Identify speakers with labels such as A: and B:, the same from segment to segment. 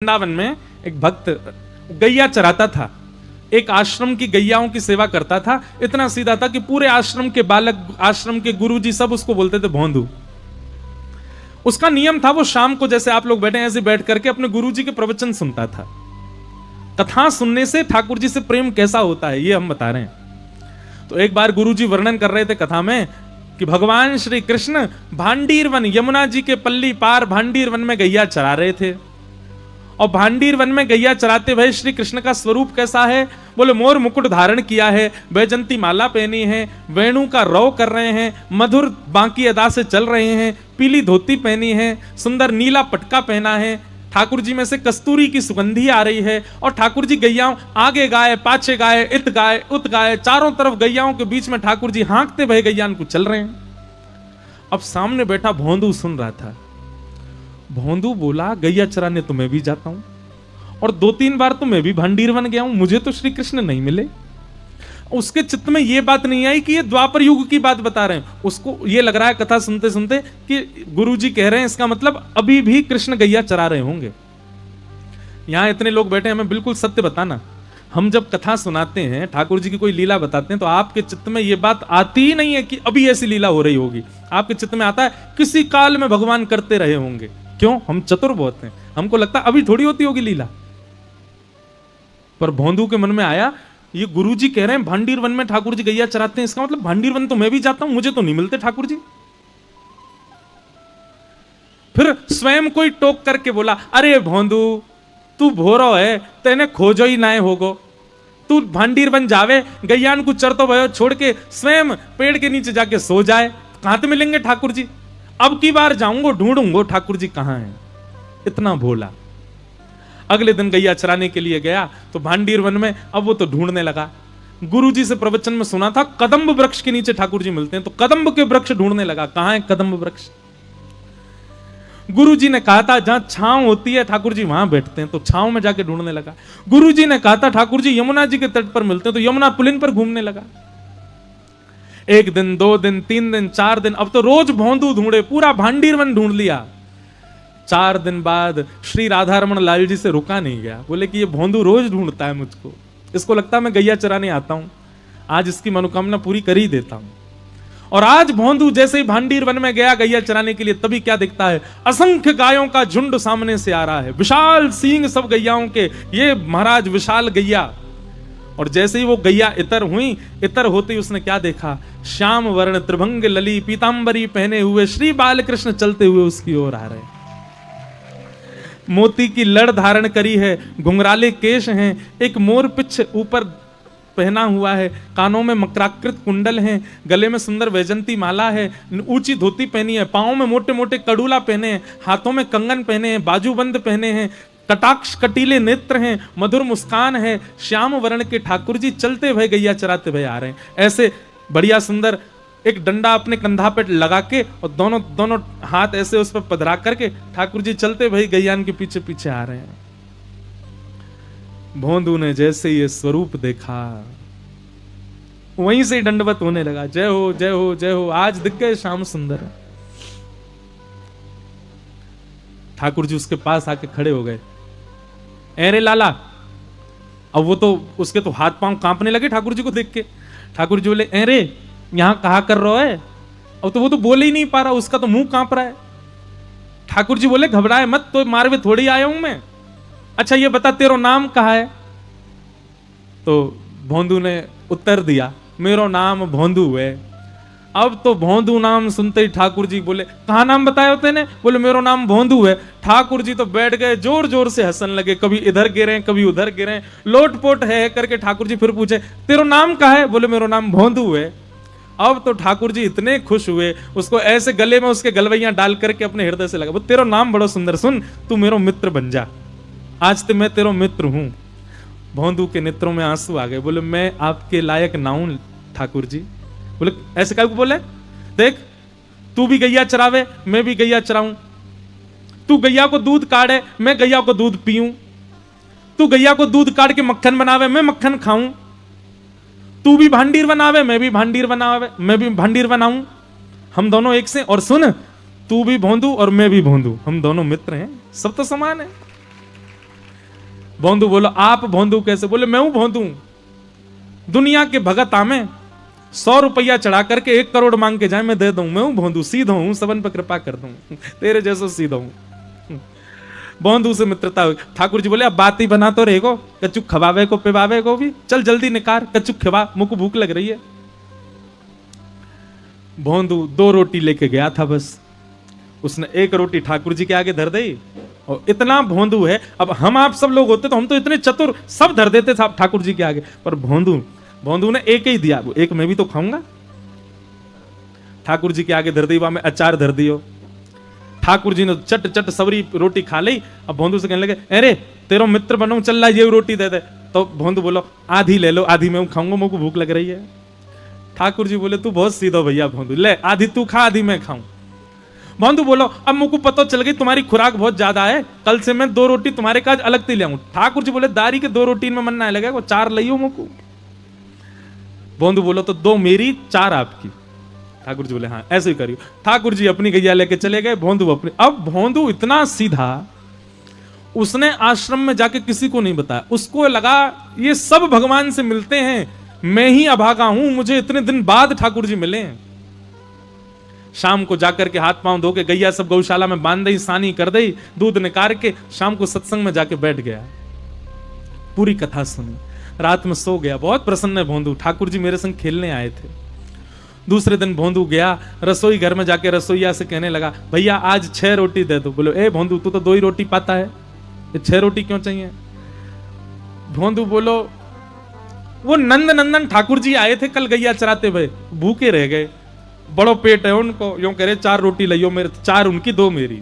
A: वृंदावन में एक भक्त गैया चराता था, एक आश्रम की गैयाओं की सेवा करता था। इतना सीधा था कि पूरे आश्रम के बालक, आश्रम के गुरुजी सब उसको बोलते थे भोंदू। उसका नियम था, वो शाम को जैसे आप लोग बैठे ऐसे बैठ करके अपने गुरुजी के प्रवचन सुनता था। कथा सुनने से ठाकुर जी से प्रेम कैसा होता है ये हम बता रहे हैं। तो एक बार गुरुजी वर्णन कर रहे थे कथा में कि भगवान श्री कृष्ण भांडीर वन, यमुना जी के पल्ली पार भांडीर वन में गैया चरा रहे थे। और भांडीर वन में गैया चराते हुए श्री कृष्ण का स्वरूप कैसा है? बोले मोर मुकुट धारण किया है, वैजंती माला पहनी है, वेणु का रव कर रहे हैं, मधुर बांकी अदा से चल रहे हैं, पीली धोती पहनी है, सुंदर नीला पटका पहना है, ठाकुर जी में से कस्तूरी की सुगंधी आ रही है। और ठाकुर जी गैयाओं आगे गाय, पाछे गाय, इत गाय, उत गाय, चारों तरफ गैयाओं के बीच में ठाकुर जी हाँकते भय गैयान को चल रहे हैं। अब सामने बैठा भोंदू सुन रहा था। भोंदू बोला गैया चराने तो मैं भी जाता हूं, और 2-3 बार तो मैं भी भांडीर वन गया हूं, मुझे तो श्री कृष्ण नहीं मिले। उसके चित्त में यह बात नहीं आई कि ये द्वापर युग की बात बता रहे हैं। उसको ये लग रहा है कथा सुनते सुनते कि गुरुजी कह रहे हैं, इसका मतलब अभी भी कृष्ण गैया चरा रहे होंगे। यहां इतने लोग बैठे, हमें बिल्कुल सत्य बताना। हम जब कथा सुनाते हैं, ठाकुर जी की कोई लीला बताते हैं, तो आपके चित्त में यह बात आती ही नहीं है कि अभी ऐसी लीला हो रही होगी। आपके चित्त में आता है किसी काल में भगवान करते रहे होंगे। क्यों? हम चतुर बहुत हैं, हमको लगता है अभी थोड़ी होती होगी लीला। पर भोंदू के मन में आया, ये गुरुजी कह रहे हैं भांडीर वन में ठाकुर जी गैया चराते हैं, इसका मतलब भांडीर वन तो मैं भी जाता हूं, मुझे तो नहीं मिलते ठाकुर जी। फिर स्वयं कोई टोक करके बोला, अरे भोंदू तू भोरो है, तेने खोजो ही ना होगो, तू भांडीर वन जावे, गैयान को चरतो भयो छोड़ के स्वयं पेड़ के नीचे जाके सो जाए, कहां तो मिलेंगे ठाकुर जी। अब की बार जाऊंगा ढूंढूंगा ठाकुर जी कहां हैं। इतना भोला। अगले दिन गैया चराने के लिए गया तो भांडीर वन में अब वो तो ढूंढने लगा। गुरुजी से प्रवचन में सुना था कदम्ब वृक्ष के नीचे ठाकुर जी मिलते हैं, तो कदम्ब के वृक्ष ढूंढने लगा, कहां है कदम्ब वृक्ष। गुरुजी ने कहा था जहां छांव होती है ठाकुर जी वहां बैठते हैं, तो छांव में जाके ढूंढने लगा। गुरुजी ने कहा था ठाकुर जी यमुना जी के तट पर मिलते हैं, तो यमुना पुलिन पर घूमने लगा। 1 दिन, 2 दिन, 3 दिन, 4 दिन, अब तो रोज भोंदू ढूंढे, पूरा भांडीर वन ढूंढ लिया। 4 दिन बाद श्री राधा रमन लाल जी से रुका नहीं गया, बोले कि ये भोंदू रोज ढूंढता है मुझको, इसको लगता है मैं गैया चराने आता हूं, आज इसकी मनोकामना पूरी कर ही देता हूं। और आज भोंदू जैसे ही भांडीर वन में गया गैया चराने के लिए, तभी क्या दिखता है? असंख्य गायों का झुंड सामने से आ रहा है, विशाल सींग सब गैयाओं के, ये महाराज विशाल गैया। और जैसे ही वो गैया इतर हुई, इतर होते ही उसने क्या देखा? श्याम वर्ण त्रिभंग लली पीतांबरी पहने हुए श्री बालकृष्ण चलते हुए उसकी ओर आ रहे। मोती की लड़ धारण करी है, घुंघराले केश हैं, एक मोर पिछ ऊपर पहना हुआ है, कानों में मकराकृत कुंडल हैं, गले में सुंदर वैजंती माला है, ऊंची धोती पहनी है, पांव में मोटे मोटे कड़ूला पहने हैं, हाथों में कंगन पहने हैं, बाजूबंद पहने हैं, कटाक्ष कटीले नेत्र हैं, मधुर मुस्कान है, श्याम वर्ण के ठाकुर जी चलते भय गैया चराते भय आ रहे हैं। ऐसे बढ़िया सुंदर एक डंडा अपने कंधा पे लगा के और दोनों हाथ ऐसे उस पर पधरा करके ठाकुर जी चलते भय गैयान के पीछे पीछे आ रहे हैं। भोंदू ने जैसे ये स्वरूप देखा, वहीं से दंडवत होने लगा, जय हो जय हो जय हो, आज दिख गए श्याम सुंदर। ठाकुर जी उसके पास आके खड़े हो गए, अरे लाला। अब वो तो उसके तो हाथ पांव कांपने लगे ठाकुर जी को देख के। ठाकुर जी बोले, अरे यहां कहा कर रहा है? अब तो वो तो बोल ही नहीं पा रहा, उसका तो मुंह कांप रहा है। ठाकुर जी बोले, घबराए मत, तो मारवे थोड़ी आया हूं मैं। अच्छा ये बता तेरा नाम कहा है? तो भोंदू ने उत्तर दिया, मेरो नाम भोंदू है। अब तो भोंदू नाम सुनते ही ठाकुर जी बोले, कहा नाम बताया तेने? बोले मेरो नाम भोंदू है। ठाकुर जी तो बैठ गए, जोर जोर से हंसने लगे, कभी इधर गिरे कभी उधर गिरे, लोटपोट है करके ठाकुर जी फिर पूछे, तेरा नाम कहा है? बोले मेरो नाम भोंदू है। अब तो ठाकुर जी इतने खुश हुए, उसको ऐसे गले में उसके गलवैया डाल करके अपने हृदय से लगा, वो तेरा नाम बड़ा सुंदर, सुन तू मेरो मित्र बन जा, आज तो मैं तेरा मित्र हूं। भोंदू के नेत्रों में आंसू आ गए, बोले मैं आपके लायक ना हूं ठाकुर जी। बोले ऐसे क्या बोले? देख तू भी गैया चरावे, मैं भी गैया चराऊं, तू गैया को दूध काढ़े, मैं गैया को दूध पीऊं, तू गैया को दूध काढ़ के मक्खन बनावे, मैं मक्खन खाऊं, तू भी भांडीर बनावे, मैं भी भांडीर बनाऊं, हम दोनों एक से। और सुन, तू भी भोंदू और मैं भी भोंदू, हम दोनों मित्र हैं, सब तो समान है। भोंदू बोलो आप भोंदू कैसे? बोले मैं हूं भोंदू, दुनिया के भगत आमे 100 रुपया चढ़ा करके 1 करोड़ मांग के जाए मैं दे दूं। मैं हूं भोंदू, सीधा हूं, सबन पर कृपा कर दूं, तेरे जैसो सीधा हूं। भोंदू से मित्रता हुई। ठाकुर जी बोले अब बात ही बना तो रहेगो, कच्चू खवावे को पिवावे को भी, चल जल्दी निकार, कच्चू खवा, मुझको भूख लग रही है। भोंदू 2 रोटी लेके गया था बस, उसने 1 रोटी ठाकुर जी के आगे धर दी। और इतना भोंदू है, अब हम आप सब लोग होते तो हम तो इतने चतुर, सब धर देते थे ठाकुर जी के आगे, पर भोंदू ने 1 ही दिया, 1 मैं भी तो खाऊंगा। ठाकुर जी के आगे धर दी, वहां में अचार धर दियो। ठाकुर जी ने चट चट सबरी रोटी खा ली। अब भोंदू से कहने लगे अरे तेरो मित्र बनूं, चल ला ये रोटी दे दे। तो भोंदू बोलो आधी ले लो, आधी मैं खाऊंगा, मुझको भूख लग रही है। ठाकुर जी बोले तू बहुत सीधा भैया भोंदू, ले आधी तू खा, आधी मैं खाऊं। भोंदू बोलो अब मुझको पता चल गई तुम्हारी खुराक बहुत ज्यादा है, कल से मैं 2 रोटी तुम्हारे काज अलग से ले आऊं। ठाकुर जी बोले दारी के 2 रोटी में मन ना लगे, वो 4 लियो मुझको। भोंदू बोलो तो 2 मेरी 4 आपकी। ठाकुर जी बोले हाँ ऐसे ही करियो। ठाकुर जी अपनी गैया लेके चले गए, भोंदू अपनी। अब भोंदू इतना सीधा, उसने आश्रम में जाके किसी को नहीं बताया। उसको लगा ये सब भगवान से मिलते हैं, मैं ही अभागा हूं, मुझे इतने दिन बाद ठाकुर जी मिले। शाम को जाकर के हाथ पांव धो के गैया सब गौशाला में बांध दी, सानी कर दी, दूध निकाल के शाम को सत्संग में जाके बैठ गया, पूरी कथा सुनी, रात में सो गया। बहुत प्रसन्न है भोंदू, ठाकुर जी मेरे संग खेलने आए थे। दूसरे दिन भोंदू गया रसोई घर में, जाके रसोईया से कहने लगा भैया आज 6 रोटी दे दो। बोलो ए भोंदू तू तो 2 ही रोटी पाता है, ये 6 रोटी क्यों चाहिए? भोंदू बोलो वो नंद नंदन ठाकुर जी आए थे कल गैया चराते हुए, भूखे रह गए, बड़ो पेट है उनको, यूं कह रहे 4 रोटी लियो, मेरे 4 उनकी 2 मेरी।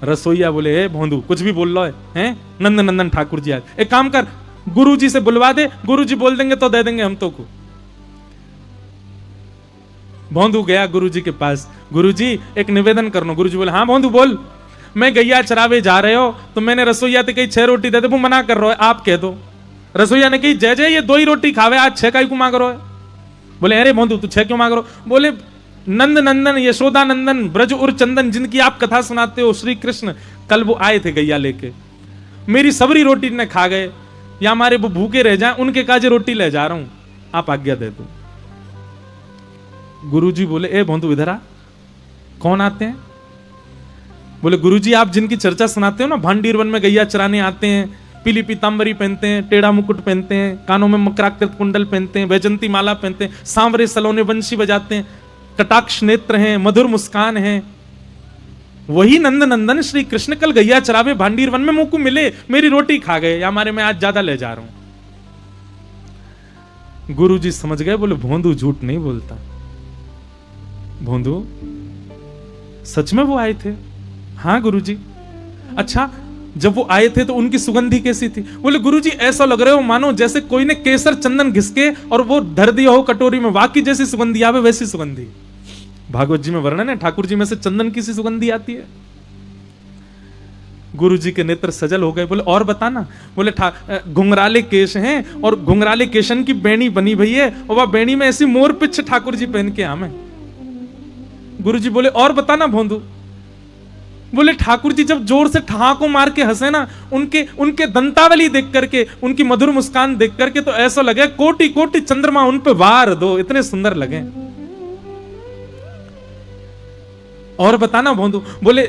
A: रसोईया बोले ए भोंदू कुछ भी बोल लो है, नंद नंदन ठाकुर जी आए, एक काम कर गुरु जी से बुलवा दे, गुरु जी बोल देंगे तो दे देंगे हम तो को। भोंदू गया गुरु जी के पास, गुरु जी एक निवेदन करना। गुरु जी बोले हाँ भोंदू बोल। मैं गैया चरावे जा रहे हो तो मैंने रसोईया से कही 6 रोटी दे दे, वो मना कर रहा है, आप कह दो। रसोईया ने कही जय जय ये 2 ही रोटी खावे, आज 6 का क्यों मांग रहे हो? बोले अरे भोंदू तू 6 क्यों मांग रहे हो? बोले नंद नंदन यशोदा नंदन ब्रज उर चंदन जिनकी आप कथा सुनाते हो श्री कृष्ण, कल वो आए थे गैया लेके, मेरी सबरी रोटी ने खा गए, या हमारे वो भूखे रह जाए, उनके काजे रोटी ले जा रहा हूं, आप आज्ञा दे दो। गुरुजी बोले ए भोंदू इधर आ। कौन आते हैं? बोले गुरुजी आप जिनकी चर्चा सुनाते हो ना, भांडीर वन में गैया चराने आते हैं, पीली पीतांबरी पहनते हैं, टेढ़ा मुकुट पहनते हैं, कानों में मकराकृत कुंडल पहनते हैं, वैजंती माला पहनते हैं, सांवरे सलोने बंशी बजाते हैं, कटाक्ष नेत्र हैं, मधुर मुस्कान है, वही नंद नंदन श्री कृष्ण कल गैया चरावे भांडीर वन में मुझको मिले, मेरी रोटी खा गए, या हमारे मैं आज ज्यादा ले जा रहा हूं। गुरुजी समझ गए, बोले भोंदू झूठ नहीं बोलता, भोंदू सच में वो आए थे? हाँ गुरुजी। अच्छा जब वो आए थे तो उनकी सुगंधी कैसी थी? बोले गुरुजी ऐसा लग रहे हो मानो जैसे कोई ने केसर चंदन घिसके और वो धर दिया हो कटोरी में, वाकई जैसी सुगंधी आवे वैसी सुगंधी। भागवत जी में वर्णन है ठाकुर जी में से चंदन की सी सुगंधी आती है। गुरुजी के नेत्र सजल हो गए, बोले और बताना। बोले घुंघराले केश हैं और घुंघराले केशन की बेणी बनी भई है, और वह बेणी में ऐसी मोर पिछ ठाकुर जी पहन के आमे। गुरुजी बोले और बताना भोंदू। बोले ठाकुर जी जब जोर से ठहाको मार के हंसे ना, उनके दंतावली देख करके, उनकी मधुर मुस्कान देख करके तो ऐसा लगे कोटि कोटि चंद्रमा उन पे वार दो, इतने सुंदर लगे। और बताना भोंदू। बोले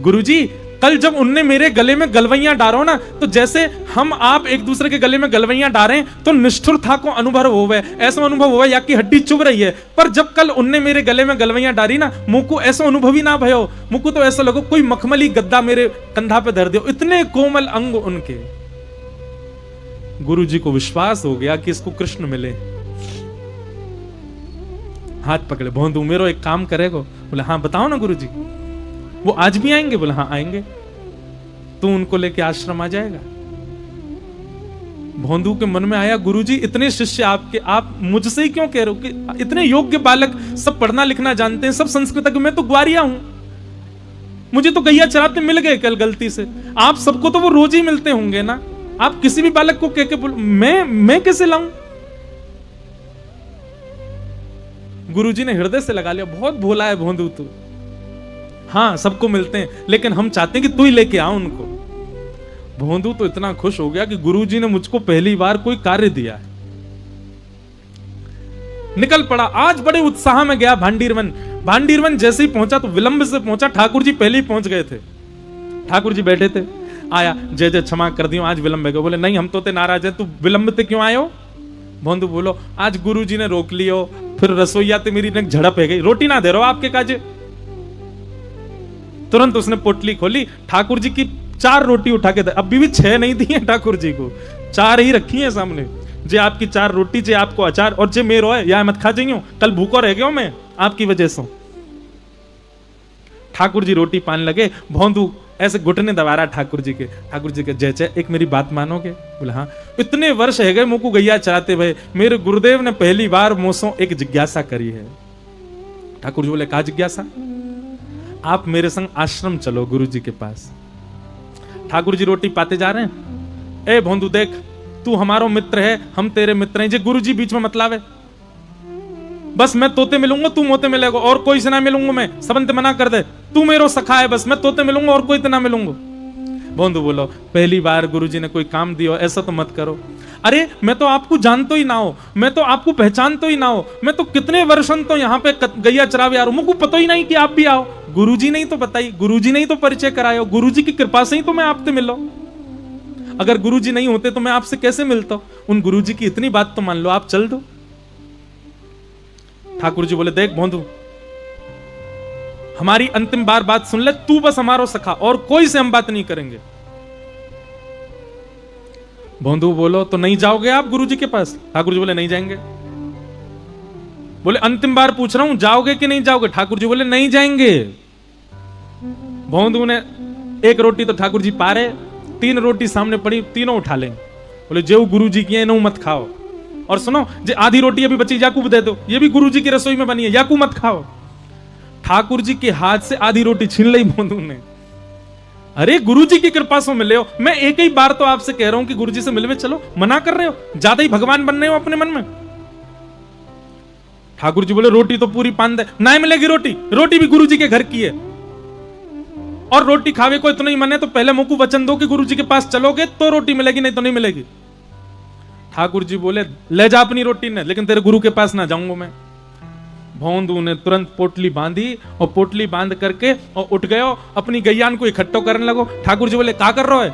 A: गुरुजी कल जब उनने मेरे गले में गलवैया डारो ना, तो जैसे हम आप एक दूसरे के गले में गलवैया डारे तो निष्ठुर था को अनुभव होवे, ऐसा अनुभव हुआ या कि हड्डी चुभ रही है। पर जब कल उनने मेरे गले में गलवैया डारी ना, मुझको ऐसा अनुभव ही ना भयो, मुझको तो ऐसा लगो कोई मखमली गद्दा मेरे कंधा पे धर दियो, इतने कोमल अंग उनके। गुरुजी को विश्वास हो गया कि इसको कृष्ण मिले। हाथ पकड़े, भोंदू मेरो एक काम करेगो? बोले हाँ बताओ ना गुरुजी। वो आज भी आएंगे? बोले हाँ आएंगे। तू उनको लेके आश्रम आ जाएगा? भोंदू के मन में आया गुरुजी इतने शिष्य आपके, आप मुझसे ही क्यों कह रहे हो कि इतने योग्य बालक, सब पढ़ना लिखना जानते हैं, सब संस्कृत, मैं तो ग्वारिया हूं, मुझे तो गैया चराते मिल गए कल गलती से, आप सबको तो वो रोज ही मिलते होंगे ना, आप किसी भी बालक को कह के बोल मैं कैसे लाऊं? गुरुजी ने हृदय से लगा लिया, बहुत भोला है भोंदू तू। हाँ सबको मिलते हैं, लेकिन हम चाहते हैं कि तू ही लेके आ उनको। भोंदू तो इतना खुश हो गया कि गुरुजी ने मुझको पहली बार कोई कार्य दिया है। निकल पड़ा, आज बड़े उत्साह में गया भांडीरवन। भांडीरवन जैसे ही पहुंचा तो विलंब से पहुंचा, ठाकुर जी पहले ही पहुंच गए थे। ठाकुर जी बैठे थे, आया, जय जय क्षमा कर दियो, आज विलंब है। बोले नहीं, हम तो ते नाराज है, तू विलंब ते क्यों आयो? भोंदू बोलो, आज गुरुजी ने रोक लियो, फिर रसोईया ते मेरी झड़प है गई, रोटी ना दे रहो आपके काजे। तुरंत उसने पोटली खोली, ठाकुर जी की 4 रोटी उठा के, अभी भी 6 नहीं दी है ठाकुर जी को, 4 ही रखी है सामने। जे आपकी 4 रोटी, जे आपको अचार, और जे मेरो है या मत खा जाइयो, कल भूखो रह गयो मैं आपकी वजह से। ठाकुर जी रोटी पान लगे, भोंदू ऐसे घुटने दबा रहा ठाकुर जी के। ठाकुर जी के, जय जय, एक मेरी बात मानोगे? बोले हाँ। इतने वर्ष है गए मुझको गैया चराते हुए, मेरे गुरुदेव ने पहली बार मुझसे एक जिज्ञासा करी है। ठाकुर जी बोले, क्या जिज्ञासा? आप मेरे संग आश्रम चलो गुरु जी के पास। ठाकुर जी रोटी पाते जा रहे हैं। ए भोंदू देख, तू हमारो मित्र है, हम तेरे मित्र हैं, जे गुरु जी बीच में मतलब है। बस मैं तोते मिलूंगा, तू मोते मिलेगा, और कोई से ना मिलूंगा मैं, सबंत मना कर दे, तू मेरो सखा है, बस मैं तोते मिलूंगा और कोई तो ना मिलूंगा। भोंदू बोलो, पहली बार गुरुजी ने कोई काम दियो, ऐसा तो मत करो। अरे मैं तो आपको जानतो ही ना हो, मैं तो आपको पहचानतो ही ना हो, मैं तो कितने वर्षों तो यहाँ पे गैया चरावे आ रहा हूं, मुझको पता ही नहीं कि आप भी आओ। गुरुजी ने ही तो बताई, गुरुजी ने ही तो परिचय करायो, गुरुजी की कृपा से ही तो मैं आपसे मिलो। अगर गुरुजी नहीं होते तो मैं आपसे कैसे मिलता? उन गुरुजी की इतनी बात तो मान लो, आप चल दो। ठाकुर जी बोले, देख भोंदू, हमारी अंतिम बार बात सुन ले, तू बस हमारो सखा, और कोई से हम बात नहीं करेंगे। भोंदू बोलो, तो नहीं जाओगे आप गुरुजी के पास? ठाकुर जी बोले, नहीं जाएंगे। बोले, अंतिम बार पूछ रहा हूं, जाओगे कि नहीं जाओगे? ठाकुर जी बोले, नहीं जाएंगे। भोंदू ने 1 रोटी तो ठाकुर जी पा रहे, 3 रोटी सामने पड़ी, तीनों उठा लेंगे। बोले, जो गुरु जी की है इन्हों मत खाओ, और सुनो, जो आधी रोटी अभी बची याकूब दे दो, ये भी गुरु जी की रसोई में बनी है, याकूब मत खाओ। ठाकुर जी के हाथ से आधी रोटी छीन ली भोंदू ने। अरे गुरु जी की कृपा से मिले हो, मैं एक ही बार तो आपसे कह रहा हूं कि गुरु जी से मिलवे चलो, मना कर रहे हो, ज्यादा ही भगवान बन रहे हो अपने मन में। ठाकुर जी बोले, रोटी तो पूरी पान दे। नहीं मिलेगी रोटी, रोटी भी गुरु जी के घर की है, और रोटी खावे को इतना ही मन है तो पहले मुझको वचन दो कि गुरु जी के पास चलोगे तो रोटी मिलेगी, नहीं तो नहीं मिलेगी। ठाकुर जी बोले, ले जा अपनी रोटी ने, लेकिन तेरे गुरु के पास ना जाऊंगा मैं। भोंदू ने तुरंत पोटली बांधी, और पोटली बांध करके और उठ गयो, अपनी गैयान को इकट्ठो करने लगो। ठाकुर जी बोले, क्या कर रहा है?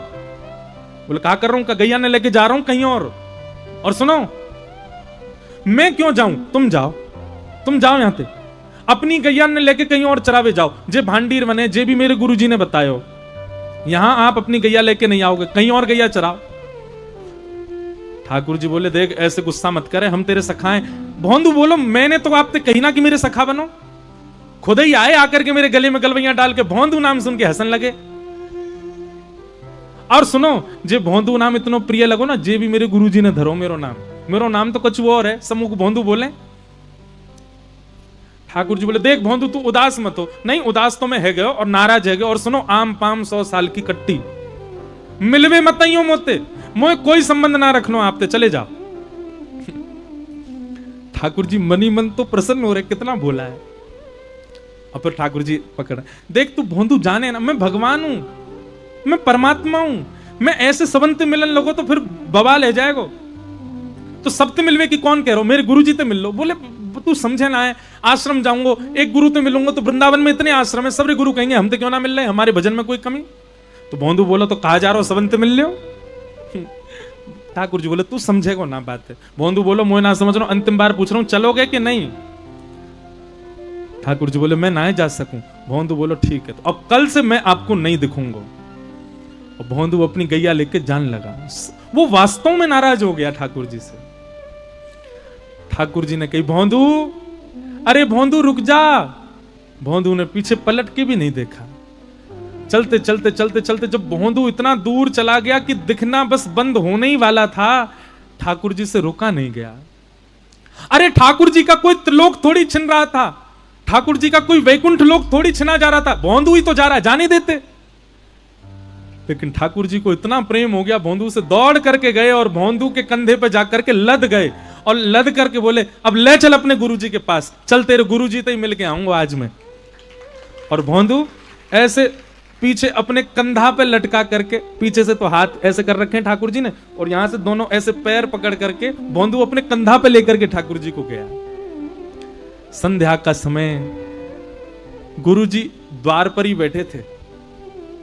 A: बोले, क्या कर रहा हूं? गैया ने लेके जा रहा हूं कहीं और सुनो, मैं क्यों जाऊं, तुम जाओ, तुम जाओ यहां से, अपनी गैया ने लेके कहीं और चरावे जाओ। जे भांडीर बने, जे भी मेरे गुरुजी ने बतायो, यहां आप अपनी गैया लेके नहीं आओगे, कहीं और गैया चराओ। ठाकुर जी बोले, देख ऐसे गुस्सा मत करे, हम तेरे सखा हैं। भोंदू बोलो, मैंने तो आपसे कही ना कि मेरे सखा बनो, खुद ही आए, आकर के मेरे गले में गलवैयां डाल के भोंदू नाम सुन के हंसन लगे। और सुनो, जे भोंदू नाम इतना प्रिय लगो ना, जे भी मेरे गुरुजी ने धरो मेरो नाम तो कुछ और है, समूह को भोंदू बोले। ठाकुर जी बोले, देख भोंदू तू उदास मत हो। नहीं, उदास तो मैं है गयो और नाराज है गयो, और सुनो, आम पाम 100 साल की कट्टी, मिलवे मत मोते, मोए कोई संबंध ना रखनो, आपते चले जाओ। ठाकुर जी मनी मन तो प्रसन्न हो रहे, कितना भोला है। और फिर ठाकुर जी पकड़, देख तू भोंदू जाने ना, मैं भगवान हूं, मैं परमात्मा हूं, मैं ऐसे सबंत मिलन लगो तो फिर बवाल है जाएगा। तो सबते मिलवे की कौन कह रहा हो, मेरे गुरु जी ते मिल लो। बोले, तू समझे ना है, आश्रम जाऊंगा, एक गुरु तो मिलूंगा, तो वृंदावन में इतने आश्रम है, सबरे गुरु कहेंगे हम तो क्यों ना मिल रहे, हमारे भजन में कोई कमी। तो भोंदू बोलो, तो कहा जा रहा हो सबंत मिल लो। ठाकुर जी बोले, तू समझेगा ना बात है। भोंदू बोलो, मैं ना समझ रहा हूं, अंतिम बार पूछ रहा हूं, चलोगे कि नहीं? ठाकुर जी बोले, मैं ना जा सकूं। भोंदू बोलो, ठीक है, तो अब कल से मैं आपको नहीं दिखूंगा। और भोंदू अपनी गैया लेके जान लगा। वो वास्तव में नाराज हो गया ठाकुर जी से। ठाकुर जी ने कही, भोंदू, अरे भोंदू रुक जा। भोंदू ने पीछे पलट के भी नहीं देखा। चलते चलते चलते चलते जब भोंदू इतना दूर चला गया कि दिखना बस बंद होने ही वाला था, ठाकुर जी से रुका नहीं गया। अरे ठाकुर जी का कोई त्रिलोक थोड़ी छिन रहा था, ठाकुर जी का कोई वैकुंठ लोक थोड़ी छिना जा रहा था, भोंदू ही तो जा रहा, जाने देते। लेकिन ठाकुर जी को इतना प्रेम हो गया, भोंदू से दौड़ करके गए और भोंदू के कंधे पे जाकर के लद गए, और लद करके बोले, अब ले चल अपने गुरुजी के पास, चल तेरे गुरुजी तो ही मिल के आऊंगा आज मैं। और भोंदू ऐसे पीछे अपने कंधा पे लटका करके, पीछे से तो हाथ ऐसे कर रखे हैं ठाकुर जी ने, और यहां से दोनों ऐसे पैर पकड़ करके भोंदू अपने कंधा पे लेकर के ठाकुर जी को गया। संध्या का समय, गुरु जी द्वार पर ही बैठे थे,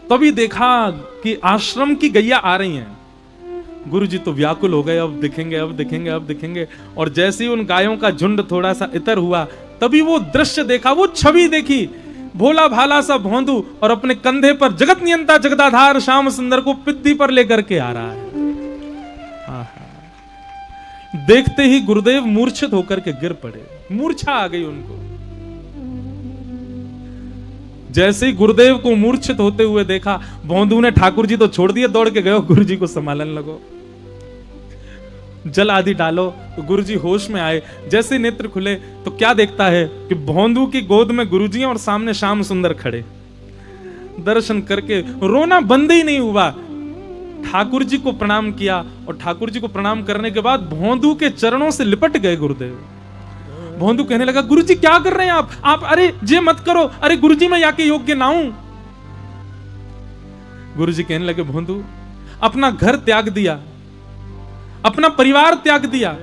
A: तभी देखा कि आश्रम की गैया आ रही हैं। गुरु जी तो व्याकुल हो गए, अब दिखेंगे, अब दिखेंगे, अब दिखेंगे। और जैसे ही उन गायों का झुंड थोड़ा सा इतर हुआ, तभी वो दृश्य देखा, वो छवि देखी, भोला भाला सा भोंदू और अपने कंधे पर जगत नियंता जगदाधार श्याम सुंदर को पिद्दी पर लेकर के आ रहा है। आहा। देखते ही गुरुदेव मूर्छित होकर के गिर पड़े, मूर्छा आ गई उनको। जैसे ही गुरुदेव को मूर्छित होते हुए देखा, भोंदू ने ठाकुर जी तो छोड़ दिए, दौड़ के गए गुरु जी को संभालन लगो, जल आदि डालो। तो गुरु जी होश में आए, जैसे नेत्र खुले तो क्या देखता है कि भोंदू की गोद में गुरु जी और सामने श्याम सुंदर खड़े। दर्शन करके रोना बंद ही नहीं हुआ, ठाकुर जी को प्रणाम किया, और ठाकुर जी को प्रणाम करने के बाद भोंदू के चरणों से लिपट गए गुरुदेव। भोंदू कहने लगा, गुरु जी क्या कर रहे हैं आप अरे जे मत करो, अरे गुरु जी मैं याके योग्य ना हूं। गुरु जी कहने लगे, भोंदू अपना घर त्याग दिया, अपना परिवार त्याग दिया,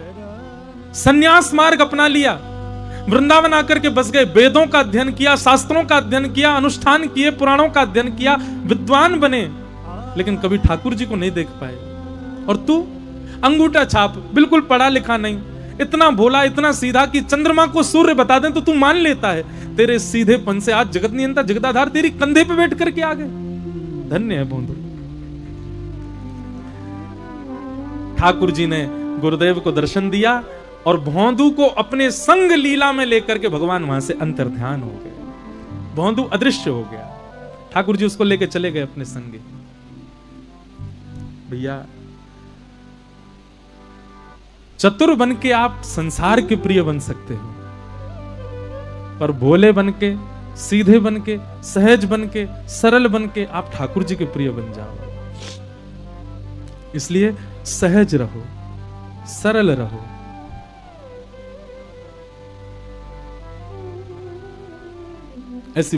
A: सन्यास मार्ग अपना लिया, वृंदावन आकर के बस गए, वेदों का अध्ययन किया, शास्त्रों का अध्ययन किया, अनुष्ठान किए, पुराणों का अध्ययन किया, विद्वान बने, लेकिन कभी ठाकुर जी को नहीं देख पाए। और तू अंगूठा छाप, बिल्कुल पढ़ा लिखा नहीं, इतना भोला, इतना सीधा कि चंद्रमा को सूर्य बता दें तो तू मान लेता है। तेरे सीधेपन से आज जगत नियंता जगदाधार तेरी कंधे पे बैठ करके आ गए। धन्य है भोंदू। ठाकुर जी ने गुरुदेव को दर्शन दिया और भोंदू को अपने संग लीला में लेकर के भगवान वहां से अंतर्ध्यान हो गए, भोंदू अदृश्य हो गया। ठाकुर जी उसको लेके चले गए अपने संगे। भैया चतुर बन के आप संसार के प्रिय बन सकते हो, पर भोले बन के, सीधे बन के, सहज बन के, सरल बन के आप ठाकुर जी के प्रिय बन जाओ। इसलिए सहज रहो, सरल रहो। ऐसी